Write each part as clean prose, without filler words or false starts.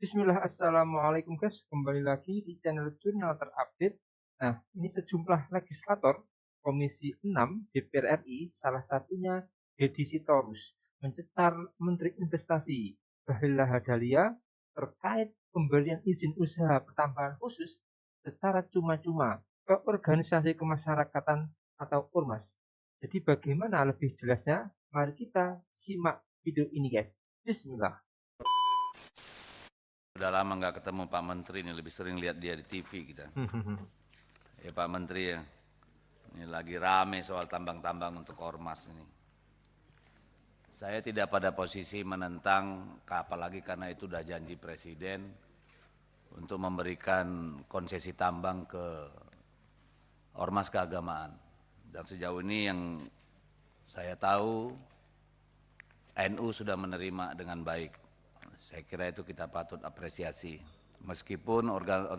Bismillah, Assalamualaikum guys, kembali lagi di channel Jurnal Terupdate. Nah, ini sejumlah legislator Komisi 6 DPR RI, salah satunya Deddy Sitorus, mencecar Menteri Investasi Bahlil Lahadalia terkait pemberian izin usaha pertambangan khusus secara cuma-cuma ke organisasi kemasyarakatan atau ormas. Jadi bagaimana lebih jelasnya? Mari kita simak video ini guys. Bismillah. Udah lama nggak ketemu Pak Menteri ini, lebih sering lihat dia di TV kita. Ya Pak Menteri ya, ini lagi rame soal tambang-tambang untuk ormas ini. Saya tidak pada posisi menentang, apalagi karena itu udah janji Presiden untuk memberikan konsesi tambang ke ormas keagamaan. Dan sejauh ini yang saya tahu, NU sudah menerima dengan baik. Saya kira itu kita patut apresiasi. Meskipun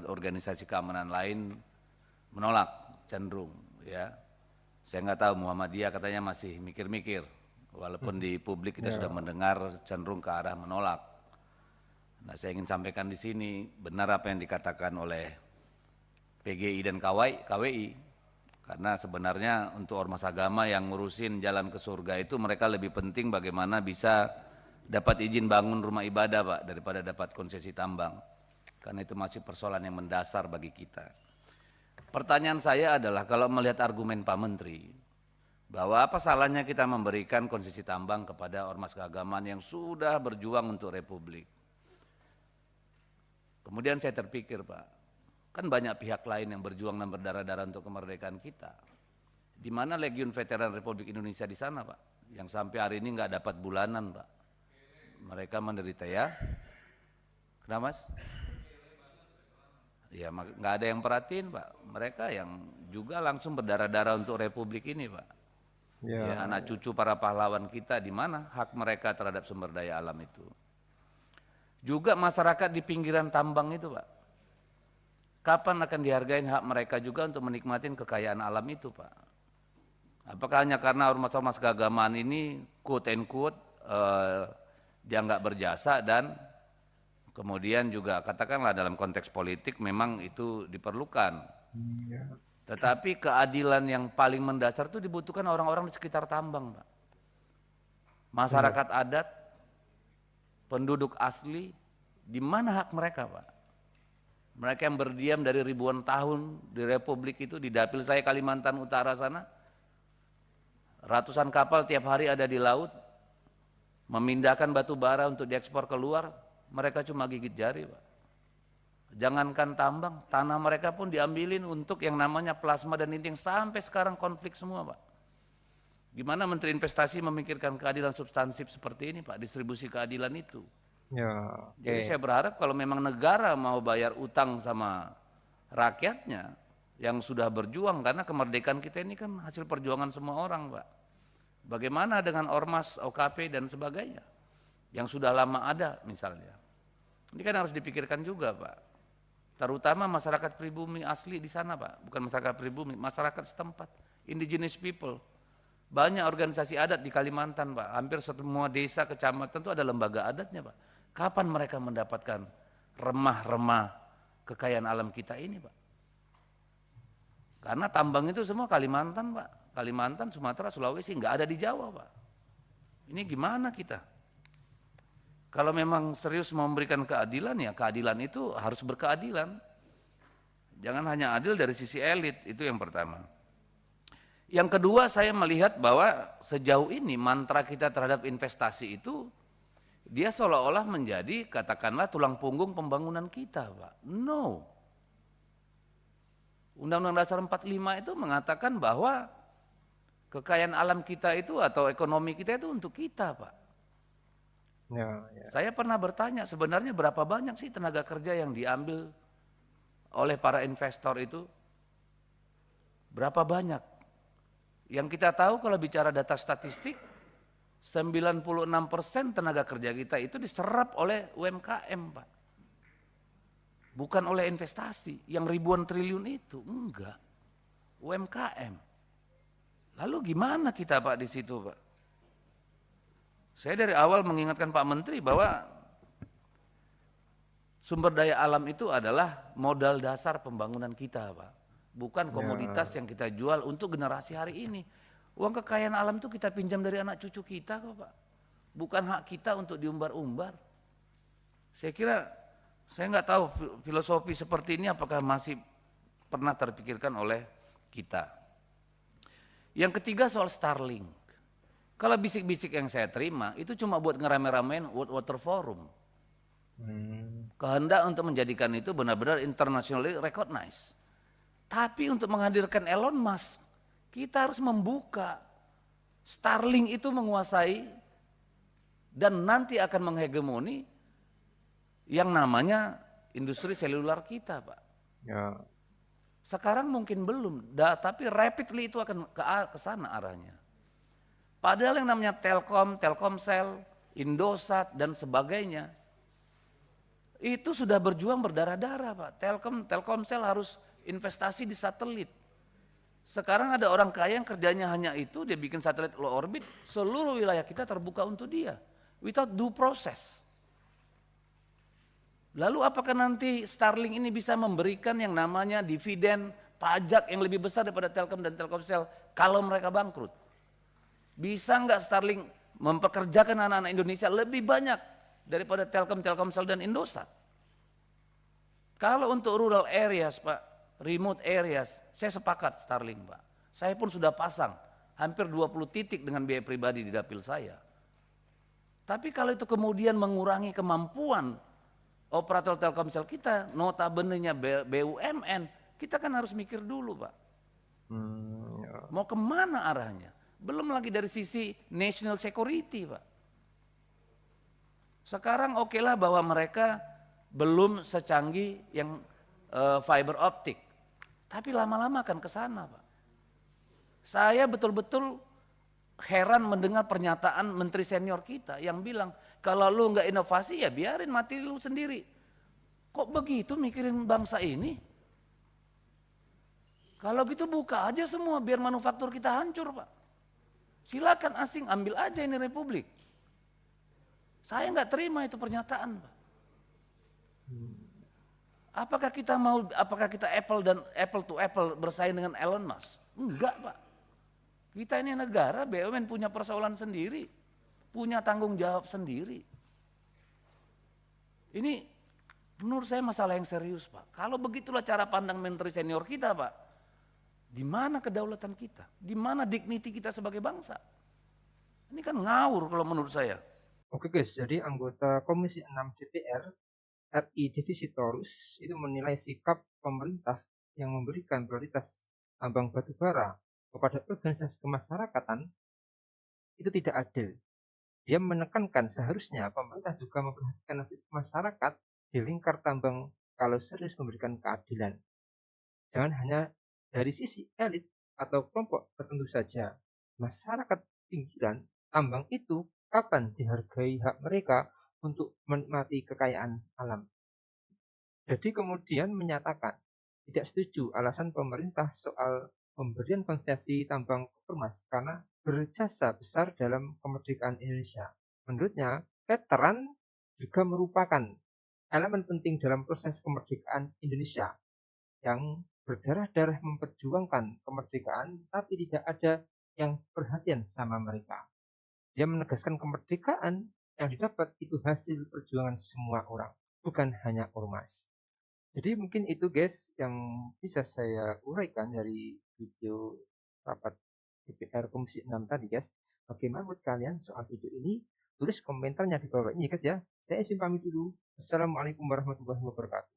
organisasi keamanan lain menolak cenderung, ya. Saya nggak tahu, Muhammadiyah katanya masih mikir-mikir, walaupun di publik kita sudah mendengar cenderung ke arah menolak. Nah, saya ingin sampaikan di sini, benar apa yang dikatakan oleh PGI dan KWI, karena sebenarnya untuk ormas agama yang ngurusin jalan ke surga itu mereka lebih penting bagaimana bisa dapat izin bangun rumah ibadah Pak, daripada dapat konsesi tambang. Karena itu masih persoalan yang mendasar bagi kita. Pertanyaan saya adalah kalau melihat argumen Pak Menteri, bahwa apa salahnya kita memberikan konsesi tambang kepada ormas keagamaan yang sudah berjuang untuk Republik. Kemudian saya terpikir Pak, kan banyak pihak lain yang berjuang dan berdarah-darah untuk kemerdekaan kita. Di mana Legiun Veteran Republik Indonesia di sana Pak, yang sampai hari ini nggak dapat bulanan Pak. Mereka menderita ya. Kenapa Mas? Ya nggak ada yang perhatiin Pak. Mereka yang juga langsung berdarah-darah untuk Republik ini Pak. Ya, anak cucu para pahlawan kita, di mana hak mereka terhadap sumber daya alam itu. Juga masyarakat di pinggiran tambang itu Pak. Kapan akan dihargain hak mereka juga untuk menikmati kekayaan alam itu Pak? Apakah hanya karena ormas-ormas keagamaan ini quote and quote dia nggak berjasa dan kemudian juga katakanlah dalam konteks politik memang itu diperlukan. Tetapi keadilan yang paling mendasar itu dibutuhkan orang-orang di sekitar tambang Pak. Masyarakat adat, penduduk asli, di mana hak mereka Pak? Mereka yang berdiam dari ribuan tahun di Republik itu, di dapil saya Kalimantan Utara sana, ratusan kapal tiap hari ada di laut, memindahkan batu bara untuk diekspor keluar, mereka cuma gigit jari Pak. Jangankan tambang, tanah mereka pun diambilin untuk yang namanya plasma dan inting, sampai sekarang konflik semua Pak. Gimana Menteri Investasi memikirkan keadilan substansif seperti ini Pak, distribusi keadilan itu. Jadi saya berharap kalau memang negara mau bayar utang sama rakyatnya yang sudah berjuang, karena kemerdekaan kita ini kan hasil perjuangan semua orang Pak. Bagaimana dengan ormas, OKP dan sebagainya yang sudah lama ada misalnya. Ini kan harus dipikirkan juga Pak. Terutama masyarakat pribumi asli di sana Pak, bukan masyarakat pribumi, masyarakat setempat, indigenous people. Banyak organisasi adat di Kalimantan Pak, hampir semua desa, kecamatan itu ada lembaga adatnya Pak. Kapan mereka mendapatkan remah-remah kekayaan alam kita ini Pak? Karena tambang itu semua Kalimantan Pak, Kalimantan, Sumatera, Sulawesi, nggak ada di Jawa Pak. Ini gimana kita? Kalau memang serius memberikan keadilan, ya keadilan itu harus berkeadilan. Jangan hanya adil dari sisi elit, itu yang pertama. Yang kedua, saya melihat bahwa sejauh ini mantra kita terhadap investasi itu, dia seolah-olah menjadi katakanlah tulang punggung pembangunan kita Pak. No. Undang-Undang Dasar 45 itu mengatakan bahwa kekayaan alam kita itu atau ekonomi kita itu untuk kita Pak. Saya pernah bertanya sebenarnya berapa banyak sih tenaga kerja yang diambil oleh para investor itu? Berapa banyak? Yang kita tahu kalau bicara data statistik, 96% tenaga kerja kita itu diserap oleh UMKM Pak. Bukan oleh investasi, yang ribuan triliun itu, enggak. UMKM. Lalu gimana kita Pak di situ Pak? Saya dari awal mengingatkan Pak Menteri bahwa Sumber daya alam itu adalah modal dasar pembangunan kita, Pak. Bukan komoditas yang kita jual untuk generasi hari ini. Uang kekayaan alam itu kita pinjam dari anak cucu kita kok, Pak. Bukan hak kita untuk diumbar-umbar. Saya kira, saya nggak tahu filosofi seperti ini apakah masih pernah terpikirkan oleh kita. Yang ketiga soal Starlink. Kalau bisik-bisik yang saya terima, itu cuma buat ngerame-ramein World Water Forum. Kehendak untuk menjadikan itu benar-benar internationally recognized. Tapi untuk menghadirkan Elon Musk, kita harus membuka. Starlink itu menguasai dan nanti akan menghegemoni yang namanya industri seluler kita, Pak. Ya. Sekarang mungkin belum, tapi rapidly itu akan ke sana arahnya. Padahal yang namanya Telkom, Telkomsel, Indosat dan sebagainya, itu sudah berjuang berdarah-darah, Pak. Telkomsel harus investasi di satelit. Sekarang ada orang kaya yang kerjanya hanya itu, dia bikin satelit low orbit, seluruh wilayah kita terbuka untuk dia, without due process. Lalu apakah nanti Starlink ini bisa memberikan yang namanya dividen pajak yang lebih besar daripada Telkom dan Telkomsel kalau mereka bangkrut? Bisa nggak Starlink mempekerjakan anak-anak Indonesia lebih banyak daripada Telkom, Telkomsel dan Indosat? Kalau untuk rural areas, Pak, remote areas, saya sepakat Starlink, Pak. Saya pun sudah pasang hampir 20 titik dengan biaya pribadi di dapil saya. Tapi kalau itu kemudian mengurangi kemampuan operator Telkomsel kita, notabene-nya BUMN, kita kan harus mikir dulu, Pak. Mau kemana arahnya? Belum lagi dari sisi national security, Pak. Sekarang okelah bahwa mereka belum secanggih yang fiber optik, tapi lama-lama akan ke sana, Pak. Saya betul-betul heran mendengar pernyataan menteri senior kita yang bilang, kalau lu nggak inovasi ya biarin mati lu sendiri. Kok begitu mikirin bangsa ini? Kalau gitu buka aja semua biar manufaktur kita hancur, Pak. Silakan asing ambil aja ini republik. Saya nggak terima itu pernyataan, Pak. Apakah kita Apple to Apple bersaing dengan Elon Musk? Enggak, Pak. Kita ini negara, BUMN punya persoalan sendiri, punya tanggung jawab sendiri. Ini menurut saya masalah yang serius, Pak. Kalau begitulah cara pandang menteri senior kita, Pak, di mana kedaulatan kita? Di mana dignity kita sebagai bangsa? Ini kan ngawur kalau menurut saya. Oke guys, jadi anggota Komisi 6 DPR RI Deddy Sitorus itu menilai sikap pemerintah yang memberikan prioritas tambang batubara kepada organisasi kemasyarakatan itu tidak adil. Dia menekankan seharusnya pemerintah juga memperhatikan nasib masyarakat di lingkar tambang kalau serius memberikan keadilan. Jangan hanya dari sisi elit atau kelompok tertentu saja. Masyarakat pinggiran tambang itu kapan dihargai hak mereka untuk menikmati kekayaan alam. Jadi kemudian menyatakan tidak setuju alasan pemerintah soal pemberian konsesi tambang emas karena berjasa besar dalam kemerdekaan Indonesia. Menurutnya, veteran juga merupakan elemen penting dalam proses kemerdekaan Indonesia yang berdarah-darah memperjuangkan kemerdekaan tapi tidak ada yang perhatian sama mereka. Dia menegaskan kemerdekaan yang didapat itu hasil perjuangan semua orang, bukan hanya ormas. Jadi mungkin itu guys yang bisa saya uraikan dari video rapat DPR Komisi 6 tadi guys. Bagaimana menurut kalian soal video ini? Tulis komentarnya di bawah ini guys ya. Saya izin pamit dulu. Assalamualaikum warahmatullahi wabarakatuh.